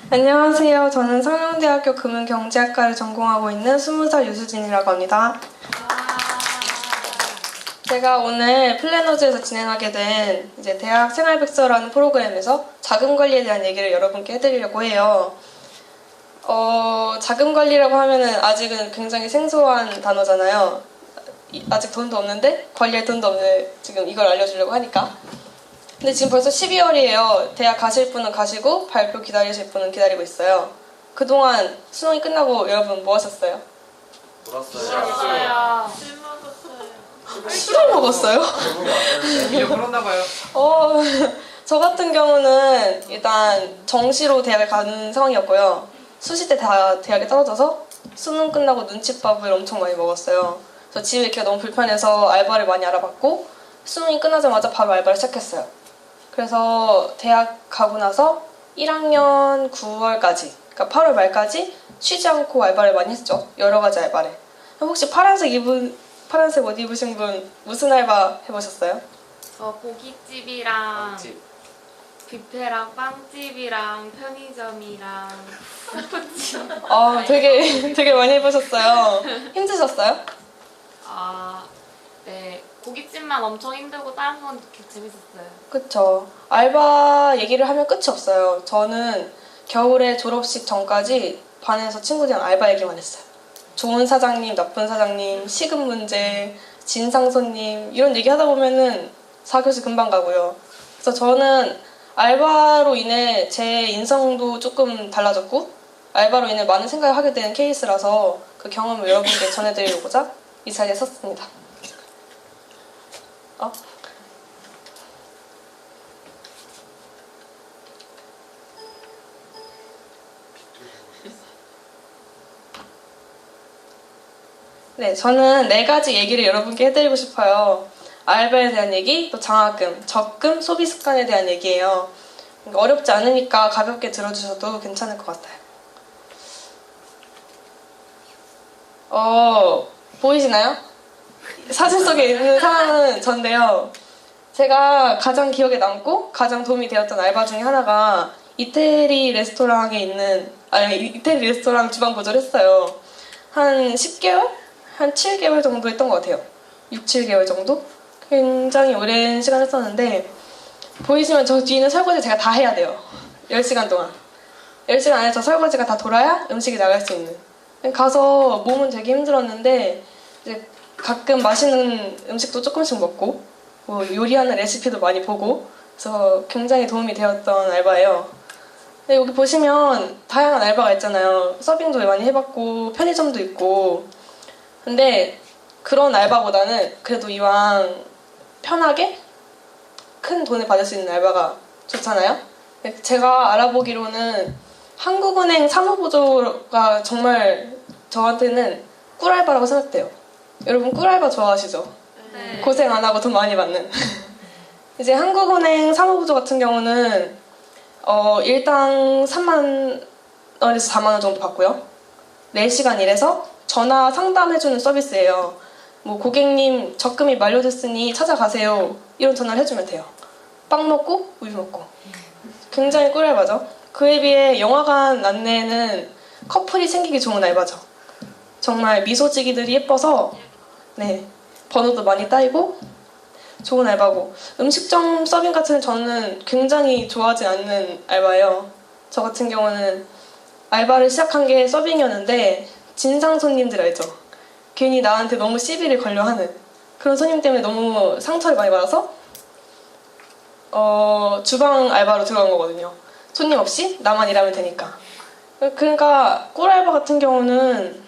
안녕하세요. 저는 상명대학교 금융경제학과를 전공하고 있는 20살 유수진이라고 합니다. 제가 오늘 플래너즈에서 진행하게 된 이제 대학 생활백서라는 프로그램에서 자금 관리에 대한 얘기를 여러분께 해드리려고 해요. 자금 관리라고 하면은 아직은 굉장히 생소한 단어잖아요. 아직 돈도 없는데 관리할 돈도 없는 지금 이걸 알려주려고 하니까. 근데 지금 벌써 12월이에요. 대학 가실 분은 가시고 발표 기다리실 분은 기다리고 있어요. 그동안 수능이 끝나고 여러분 뭐 하셨어요? 놀았어요. 술 먹었어요? 그런다봐요. 저 같은 경우는 일단 정시로 대학을 가는 상황이었고요. 수시 때 다 대학에 떨어져서 수능 끝나고 눈칫밥을 엄청 많이 먹었어요. 그래서 집에 있기가 너무 불편해서 알바를 많이 알아봤고 수능이 끝나자마자 바로 알바를 시작했어요. 그래서 대학 가고 나서 1학년 9월까지, 그러니까 8월 말까지 쉬지 않고 알바를 많이 했죠. 여러 가지 알바를. 혹시 파란색 옷 입으신 분 무슨 알바 해보셨어요? 저 고깃집이랑 빵집. 뷔페랑 빵집이랑 편의점이랑 푸푸집. 되게 많이 해보셨어요. 힘드셨어요? 네. 고깃집만 엄청 힘들고 다른 건 되게 재밌었어요. 그쵸. 알바 얘기를 하면 끝이 없어요. 저는 겨울에 졸업식 전까지 반에서 친구들이랑 알바 얘기만 했어요. 좋은 사장님, 나쁜 사장님, 시급 문제, 진상 손님 이런 얘기 하다 보면은 4교시 금방 가고요. 그래서 저는 알바로 인해 제 인성도 조금 달라졌고 알바로 인해 많은 생각을 하게 된 케이스라서 그 경험을 여러분께 전해드리고자 이 자리에 섰습니다. 네, 저는 4가지 얘기를 여러분께 해드리고 싶어요. 알바에 대한 얘기, 또 장학금, 적금, 소비 습관에 대한 얘기예요. 어렵지 않으니까 가볍게 들어주셔도 괜찮을 것 같아요. 보이시나요? 사진 속에 있는 사람은 전데요. 제가 가장 기억에 남고 가장 도움이 되었던 알바 중에 하나가 이태리 레스토랑 주방 보조를 했어요. 한 10개월? 한 7개월 정도 했던 것 같아요. 6, 7개월 정도? 굉장히 오랜 시간 했었는데 보이시면 저 뒤에는 설거지 제가 다 해야 돼요. 10시간 동안. 10시간 안에 저 설거지가 다 돌아야 음식이 나갈 수 있는. 가서 몸은 되게 힘들었는데 이제 가끔 맛있는 음식도 조금씩 먹고 뭐 요리하는 레시피도 많이 보고 그래서 굉장히 도움이 되었던 알바예요. 근데 여기 보시면 다양한 알바가 있잖아요. 서빙도 많이 해봤고 편의점도 있고 근데 그런 알바보다는 그래도 이왕 편하게 큰 돈을 받을 수 있는 알바가 좋잖아요. 제가 알아보기로는 한국은행 사무보조가 정말 저한테는 꿀알바라고 생각돼요. 여러분 꿀알바 좋아하시죠? 네. 고생 안 하고 돈 많이 받는. 이제 한국은행 사무보조 같은 경우는 일당 3만 원에서 4만 원 정도 받고요. 4시간 일해서 전화 상담해주는 서비스예요. 뭐 고객님 적금이 만료됐으니 찾아가세요. 이런 전화를 해주면 돼요. 빵 먹고 우유 먹고. 굉장히 꿀알바죠. 그에 비해 영화관 안내는 커플이 생기기 좋은 알바죠. 정말 미소지기들이 예뻐서 네 번호도 많이 따이고 좋은 알바고 음식점 서빙 같은 저는 굉장히 좋아하지 않는 알바예요. 저 같은 경우는 알바를 시작한 게 서빙이었는데 진상 손님들 알죠? 괜히 나한테 너무 시비를 걸려 하는 그런 손님 때문에 너무 상처를 많이 받아서 주방 알바로 들어간 거거든요. 손님 없이 나만 일하면 되니까. 그러니까 꿀알바 같은 경우는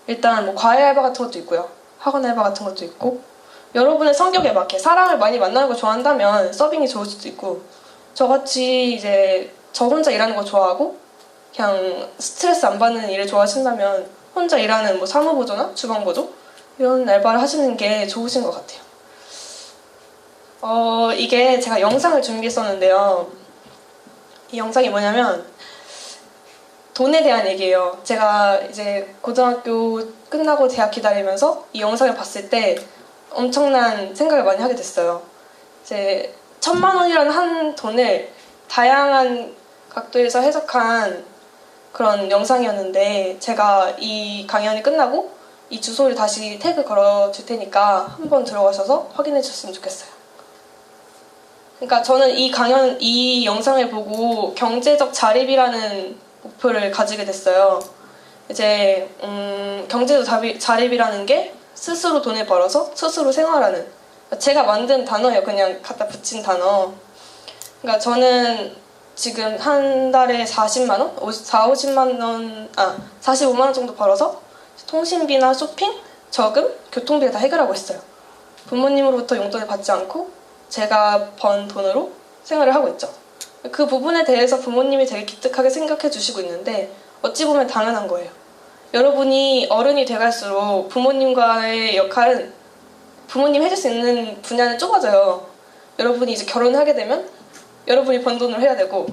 일단 뭐 과외 알바 같은 것도 있고요. 학원 알바 같은 것도 있고 여러분의 성격에 맞게 사람을 많이 만나는 걸 좋아한다면 서빙이 좋을 수도 있고 저같이 이제 저 혼자 일하는 거 좋아하고 그냥 스트레스 안 받는 일을 좋아하신다면 혼자 일하는 뭐 사무보조나 주방보조 이런 알바를 하시는 게 좋으신 것 같아요. 이게 제가 영상을 준비했었는데요. 이 영상이 뭐냐면 돈에 대한 얘기예요. 제가 이제 고등학교 끝나고 대학 기다리면서 이 영상을 봤을 때 엄청난 생각을 많이 하게 됐어요. 이제 1,000만 원이라는 한 돈을 다양한 각도에서 해석한 그런 영상이었는데 제가 이 강연이 끝나고 이 주소를 다시 태그 걸어줄 테니까 한번 들어가셔서 확인해 주셨으면 좋겠어요. 그러니까 저는 이 영상을 보고 경제적 자립이라는 목표를 가지게 됐어요. 이제 경제적 자립이라는 게 스스로 돈을 벌어서 스스로 생활하는, 제가 만든 단어예요. 그냥 갖다 붙인 단어. 그러니까 저는 지금 한 달에 40만 원? 50만 원, 45만 원 정도 벌어서 통신비나 쇼핑, 저금, 교통비를 다 해결하고 있어요. 부모님으로부터 용돈을 받지 않고 제가 번 돈으로 생활을 하고 있죠. 그 부분에 대해서 부모님이 되게 기특하게 생각해 주시고 있는데 어찌 보면 당연한 거예요. 여러분이 어른이 돼갈수록 부모님과의 역할은 부모님 해줄 수 있는 분야는 좁아져요. 여러분이 이제 결혼을 하게 되면 여러분이 번 돈으로 해야 되고,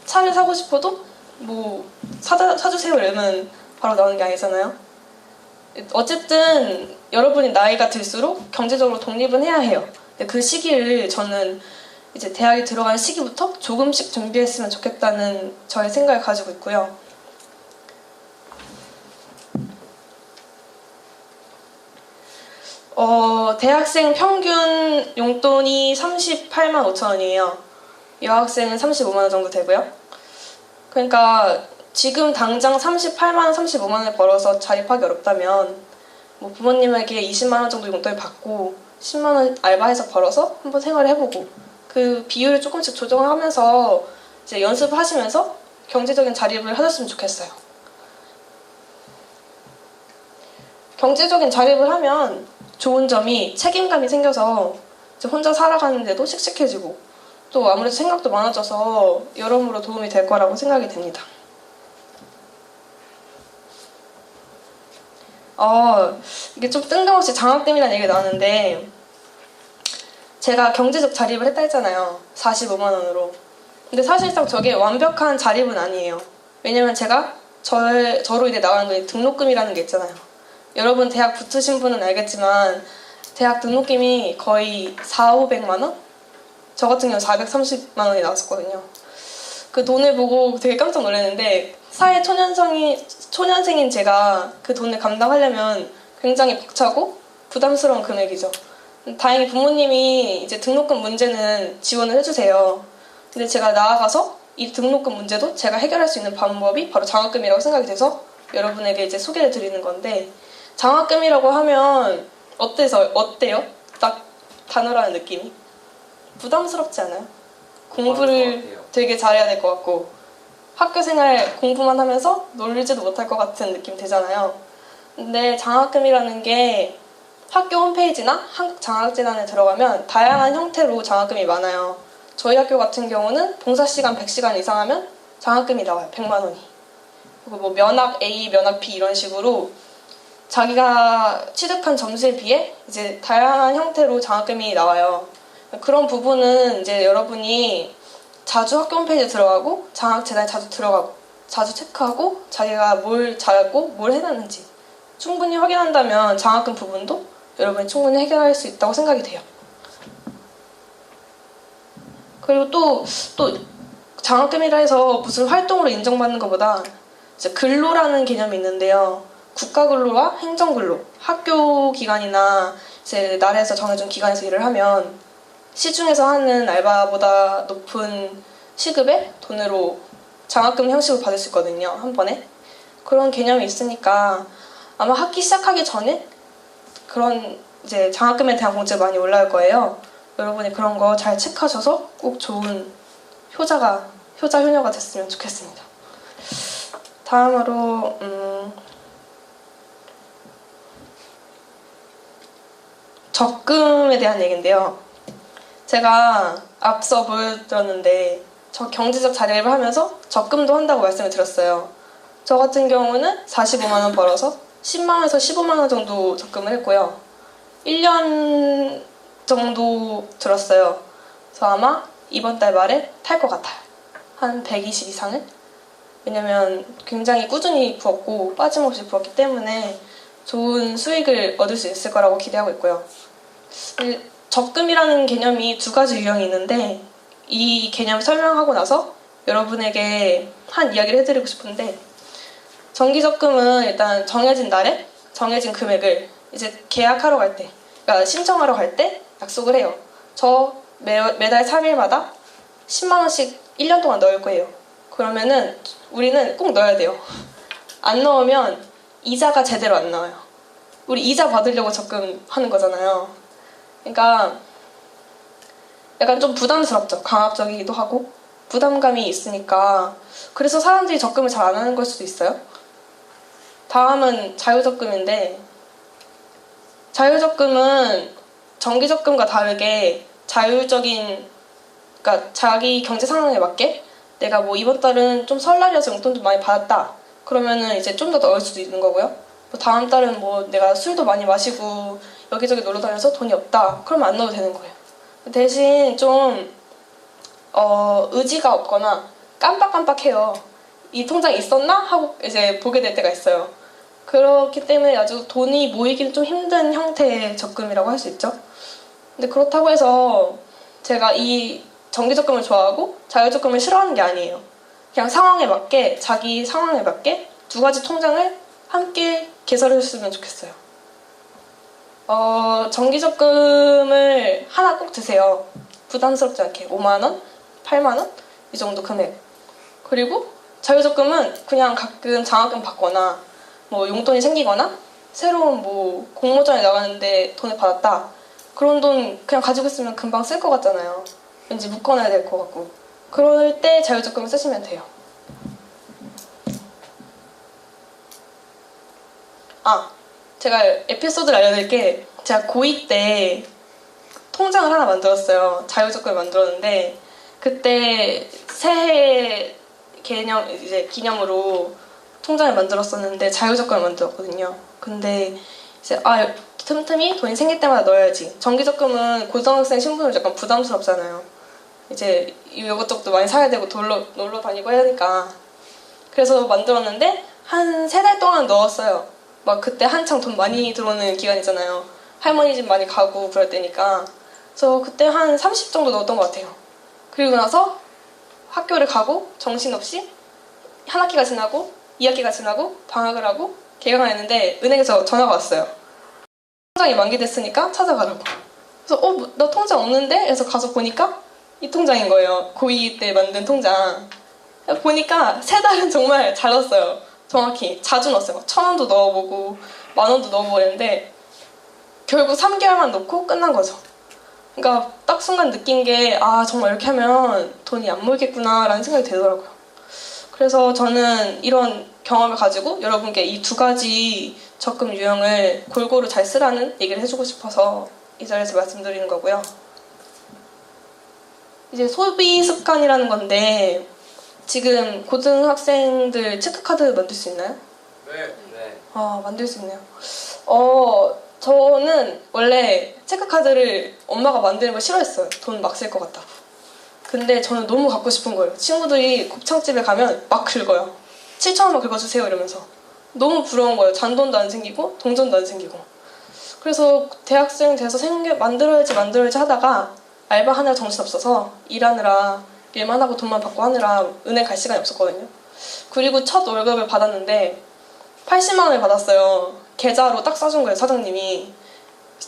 차를 사고 싶어도 뭐 사주세요 이러면 바로 나오는 게 아니잖아요. 어쨌든 여러분이 나이가 들수록 경제적으로 독립은 해야 해요. 근데 그 시기를 저는 이제 대학에 들어가는 시기부터 조금씩 준비했으면 좋겠다는 저의 생각을 가지고 있고요. 대학생 평균 용돈이 38만 5천 원이에요. 여학생은 35만 원 정도 되고요. 그러니까 지금 당장 38만 원, 35만 원을 벌어서 자립하기 어렵다면 뭐 부모님에게 20만 원 정도 용돈을 받고 10만 원 알바해서 벌어서 한번 생활을 해보고 그 비율을 조금씩 조정하면서 이제 연습을 하시면서 경제적인 자립을 하셨으면 좋겠어요. 경제적인 자립을 하면 좋은 점이 책임감이 생겨서 이제 혼자 살아가는데도 씩씩해지고 또 아무래도 생각도 많아져서 여러모로 도움이 될 거라고 생각이 됩니다. 이게 좀 뜬금없이 장학금이라는 얘기가 나왔는데 제가 경제적 자립을 했다 했잖아요. 45만 원으로. 근데 사실상 저게 완벽한 자립은 아니에요. 왜냐면 제가 저로 인해 나가는 게 등록금이라는 게 있잖아요. 여러분 대학 붙으신 분은 알겠지만 대학 등록금이 거의 400~500만 원? 저 같은 경우는 430만 원이 나왔었거든요. 그 돈을 보고 되게 깜짝 놀랐는데 사회 초년생인 제가 그 돈을 감당하려면 굉장히 벅차고 부담스러운 금액이죠. 다행히 부모님이 이제 등록금 문제는 지원을 해주세요. 근데 제가 나아가서 이 등록금 문제도 제가 해결할 수 있는 방법이 바로 장학금이라고 생각이 돼서 여러분에게 이제 소개를 드리는 건데, 장학금이라고 하면 어때요? 딱 단어로 하는 느낌이 부담스럽지 않아요? 공부를 되게 잘해야 될 것 같고 학교 생활 공부만 하면서 놀지도 못할 것 같은 느낌 되잖아요. 근데 장학금이라는 게 학교 홈페이지나 한국장학재단에 들어가면 다양한 형태로 장학금이 많아요. 저희 학교 같은 경우는 봉사시간 100시간 이상 하면 장학금이 나와요. 100만 원이. 그리고 뭐 면학 A, 면학 B 이런 식으로 자기가 취득한 점수에 비해 이제 다양한 형태로 장학금이 나와요. 그런 부분은 이제 여러분이 자주 학교 홈페이지에 들어가고 장학재단에 자주 들어가고 자주 체크하고 자기가 뭘 잘하고 뭘 해놨는지 충분히 확인한다면 장학금 부분도 여러분이 충분히 해결할 수 있다고 생각이 돼요. 그리고 또 장학금이라 해서 무슨 활동으로 인정받는 것보다 이제 근로라는 개념이 있는데요. 국가근로와 행정근로, 학교 기관이나 이제 나라에서 정해준 기관에서 일을 하면 시중에서 하는 알바보다 높은 시급의 돈으로 장학금 형식으로 받을 수 있거든요. 한 번에. 그런 개념이 있으니까 아마 학기 시작하기 전에 그런 이제 장학금에 대한 공지가 많이 올라올 거예요. 여러분이 그런 거 잘 체크하셔서 꼭 좋은 효자가 됐으면 좋겠습니다. 다음으로 적금에 대한 얘기인데요. 제가 앞서 보여드렸는데 저 경제적 자립을 하면서 적금도 한다고 말씀을 드렸어요. 저 같은 경우는 45만 원 벌어서 10만 원에서 15만 원 정도 적금을 했고요. 1년 정도 들었어요. 그래서 아마 이번 달 말에 탈 것 같아요. 한 120 이상은? 왜냐면 굉장히 꾸준히 부었고 빠짐없이 부었기 때문에 좋은 수익을 얻을 수 있을 거라고 기대하고 있고요. 적금이라는 개념이 두 가지 유형이 있는데 이 개념을 설명하고 나서 여러분에게 한 이야기를 해드리고 싶은데, 정기적금은 일단 정해진 날에 정해진 금액을 이제 계약하러 갈 때, 그러니까 신청하러 갈 때 약속을 해요. 저 매달 3일마다 10만 원씩 1년 동안 넣을 거예요. 그러면은 우리는 꼭 넣어야 돼요. 안 넣으면 이자가 제대로 안 나와요. 우리 이자 받으려고 적금하는 거잖아요. 그러니까 약간 좀 부담스럽죠. 강압적이기도 하고 부담감이 있으니까. 그래서 사람들이 적금을 잘 안 하는 걸 수도 있어요. 다음은 자유적금인데, 자유적금은 정기적금과 다르게 자율적인, 그러니까 자기 경제 상황에 맞게 내가 뭐 이번 달은 좀 설날이어서 용돈 좀 많이 받았다. 그러면은 이제 좀 더 넣을 수도 있는 거고요. 뭐 다음 달은 뭐 내가 술도 많이 마시고 여기저기 놀러 다녀서 돈이 없다. 그러면 안 넣어도 되는 거예요. 대신 좀 의지가 없거나 깜빡깜빡해요. 이 통장에 있었나? 하고 이제 보게 될 때가 있어요. 그렇기 때문에 아주 돈이 모이기는 좀 힘든 형태의 적금이라고 할 수 있죠. 근데 그렇다고 해서 제가 이 정기적금을 좋아하고 자유적금을 싫어하는 게 아니에요. 그냥 상황에 맞게, 자기 상황에 맞게 두 가지 통장을 함께 개설했으면 좋겠어요. 정기적금을 하나 꼭 드세요. 부담스럽지 않게 5만 원, 8만 원 이 정도 금액. 그리고 자유적금은 그냥 가끔 장학금 받거나 뭐 용돈이 생기거나 새로운 뭐 공모전에 나가는데 돈을 받았다. 그런 돈 그냥 가지고 있으면 금방 쓸 것 같잖아요. 왠지 묶어놔야 될 것 같고. 그럴 때 자유적금을 쓰시면 돼요. 제가 에피소드를 알려드릴 게, 제가 고2 때 통장을 하나 만들었어요. 자유적금을 만들었는데, 그때 새해 기념으로 통장을 만들었었는데 자유적금을 만들었거든요. 근데 이제 틈틈이 돈이 생길 때마다 넣어야지. 정기적금은 고등학생 신분으로 약간 부담스럽잖아요. 이제 이것저것 많이 사야 되고 놀러 다니고 해야 하니까. 그래서 만들었는데 한 3달 동안 넣었어요. 막 그때 한창 돈 많이 들어오는 기간이잖아요. 할머니 집 많이 가고 그럴 때니까. 그래서 그때 한 30 정도 넣었던 것 같아요. 그리고 나서 학교를 가고 정신없이 한 학기가 지나고 2학기가 지나고 방학을 하고 개강을 했는데 은행에서 전화가 왔어요. 통장이 만기됐으니까 찾아가라고. 그래서 나 통장 없는데? 그래서 가서 보니까 이 통장인 거예요. 고2 때 만든 통장. 보니까 3달은 정말 잘 넣었어요. 정확히 자주 넣었어요. 1,000원도 넣어보고 10,000원도 넣어보고 했는데 결국 3개월만 넣고 끝난 거죠. 그러니까 딱 순간 느낀 게 정말 이렇게 하면 돈이 안 모이겠구나 라는 생각이 들더라고요. 그래서 저는 이런 경험을 가지고 여러분께 이 2가지 적금 유형을 골고루 잘 쓰라는 얘기를 해주고 싶어서 이 자리에서 말씀드리는 거고요. 이제 소비 습관이라는 건데, 지금 고등학생들 체크카드 만들 수 있나요? 네. 만들 수 있네요. 저는 원래 체크카드를 엄마가 만드는 걸 싫어했어요. 돈 막 쓸 것 같다고. 근데 저는 너무 갖고 싶은 거예요. 친구들이 곱창집에 가면 막 긁어요. 7,000원만 긁어주세요 이러면서. 너무 부러운 거예요. 잔돈도 안 생기고 동전도 안 생기고. 그래서 대학생 돼서 만들어야지 하다가 알바 하느라 정신없어서 일하느라, 일만 하고 돈만 받고 하느라 은행 갈 시간이 없었거든요. 그리고 첫 월급을 받았는데 80만 원을 받았어요. 계좌로 딱 싸준 거예요, 사장님이.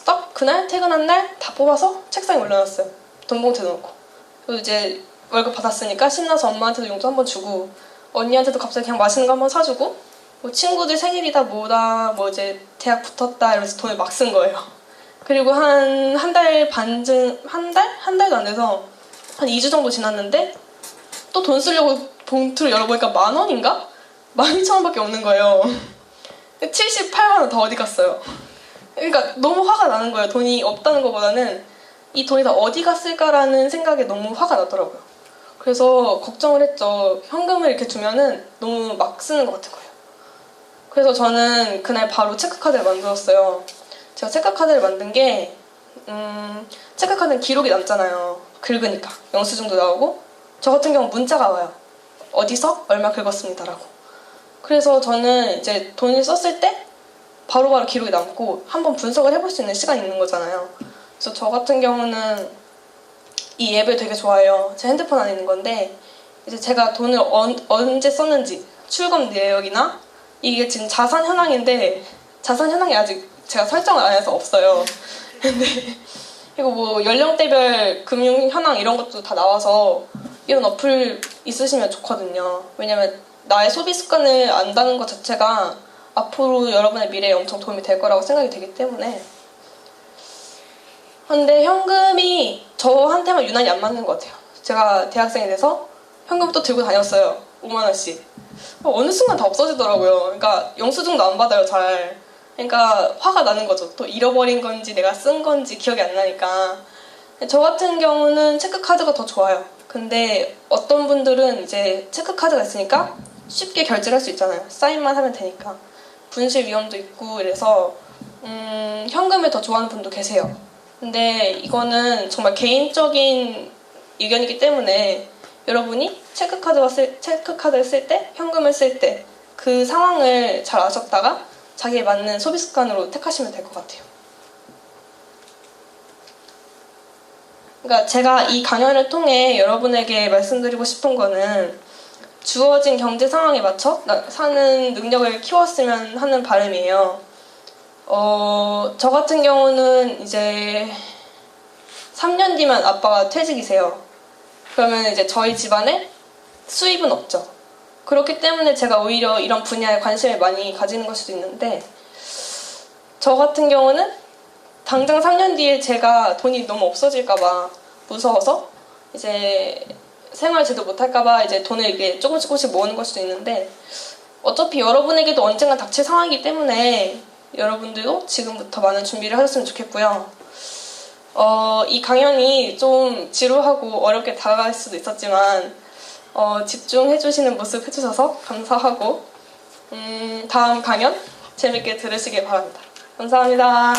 딱 그날 퇴근한 날 다 뽑아서 책상에 올려놨어요. 돈봉투에 넣고. 그리고 이제 월급 받았으니까 신나서 엄마한테도 용돈 한번 주고, 언니한테도 갑자기 그냥 맛있는 거 한번 사주고, 뭐 친구들 생일이다 뭐다 뭐 이제 대학 붙었다 이러면서 돈을 막 쓴 거예요. 그리고 한 달 반쯤, 한 달도 안 돼서 한 2주 정도 지났는데 또 돈 쓰려고 봉투를 열어보니까 10,000원인가? 12,000원밖에 없는 거예요. 78만 원 더 어디 갔어요. 그러니까 너무 화가 나는 거예요. 돈이 없다는 것보다는 이 돈이 다 어디 갔을까라는 생각에 너무 화가 나더라고요. 그래서 걱정을 했죠. 현금을 이렇게 두면은 너무 막 쓰는 것 같은 거예요. 그래서 저는 그날 바로 체크카드를 만들었어요. 제가 체크카드를 만든 게 체크카드는 기록이 남잖아요. 긁으니까 영수증도 나오고, 저 같은 경우 문자가 와요. 어디서 얼마 긁었습니다라고. 그래서 저는 이제 돈을 썼을 때 바로바로 기록이 남고 한번 분석을 해볼 수 있는 시간이 있는 거잖아요. 그래서 저 같은 경우는 이 앱을 되게 좋아해요. 제 핸드폰 안에 있는 건데 이제 제가 돈을 언제 썼는지 출금 내역이나 이게 지금 자산 현황인데 자산 현황이 아직 제가 설정을 안 해서 없어요. 근데 그리고 뭐 연령대별 금융 현황 이런 것도 다 나와서 이런 어플 있으시면 좋거든요. 왜냐면 나의 소비 습관을 안다는 것 자체가 앞으로 여러분의 미래에 엄청 도움이 될 거라고 생각이 되기 때문에. 근데 현금이 저한테만 유난히 안 맞는 것 같아요. 제가 대학생이 돼서 현금 또 들고 다녔어요. 5만 원씩. 어느 순간 다 없어지더라고요. 그러니까 영수증도 안 받아요, 잘. 그러니까 화가 나는 거죠. 또 잃어버린 건지 내가 쓴 건지 기억이 안 나니까. 저 같은 경우는 체크카드가 더 좋아요. 근데 어떤 분들은 이제 체크카드가 있으니까 쉽게 결제를 할 수 있잖아요. 사인만 하면 되니까. 분실 위험도 있고 이래서 현금을 더 좋아하는 분도 계세요. 근데 이거는 정말 개인적인 의견이기 때문에 여러분이 체크카드를 쓸 때, 현금을 쓸 때 그 상황을 잘 아셨다가 자기에 맞는 소비 습관으로 택하시면 될 것 같아요. 그러니까 제가 이 강연을 통해 여러분에게 말씀드리고 싶은 거는 주어진 경제 상황에 맞춰 사는 능력을 키웠으면 하는 바람이에요. 저 같은 경우는 이제 3년 뒤면 아빠가 퇴직이세요. 그러면 이제 저희 집안에 수입은 없죠. 그렇기 때문에 제가 오히려 이런 분야에 관심을 많이 가지는 걸 수도 있는데 저 같은 경우는 당장 3년 뒤에 제가 돈이 너무 없어질까봐 무서워서 이제 생활 제대로 못할까봐 이제 돈을 이렇게 조금씩 모으는 걸 수도 있는데 어차피 여러분에게도 언젠가 닥칠 상황이기 때문에 여러분들도 지금부터 많은 준비를 하셨으면 좋겠고요. 이 강연이 좀 지루하고 어렵게 다가갈 수도 있었지만 집중해주시는 모습 해주셔서 감사하고 다음 강연 재밌게 들으시길 바랍니다. 감사합니다.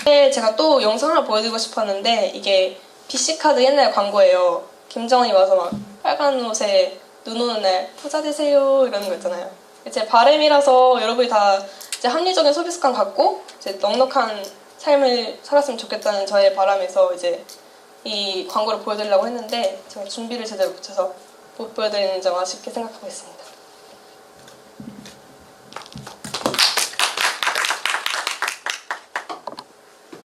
네, 제가 또 영상을 보여드리고 싶었는데 이게 BC카드 옛날 광고예요. 김정은이 와서 막 빨간 옷에 눈 오는 날 부자 되세요 이러는 거 있잖아요. 제 바람이라서 여러분이 다 이제 합리적인 소비 습관 갖고 이제 넉넉한 삶을 살았으면 좋겠다는 저의 바람에서 이제 이 광고를 보여드리려고 했는데 제가 준비를 제대로 못해서 못 보여드리는 점 아쉽게 생각하고 있습니다.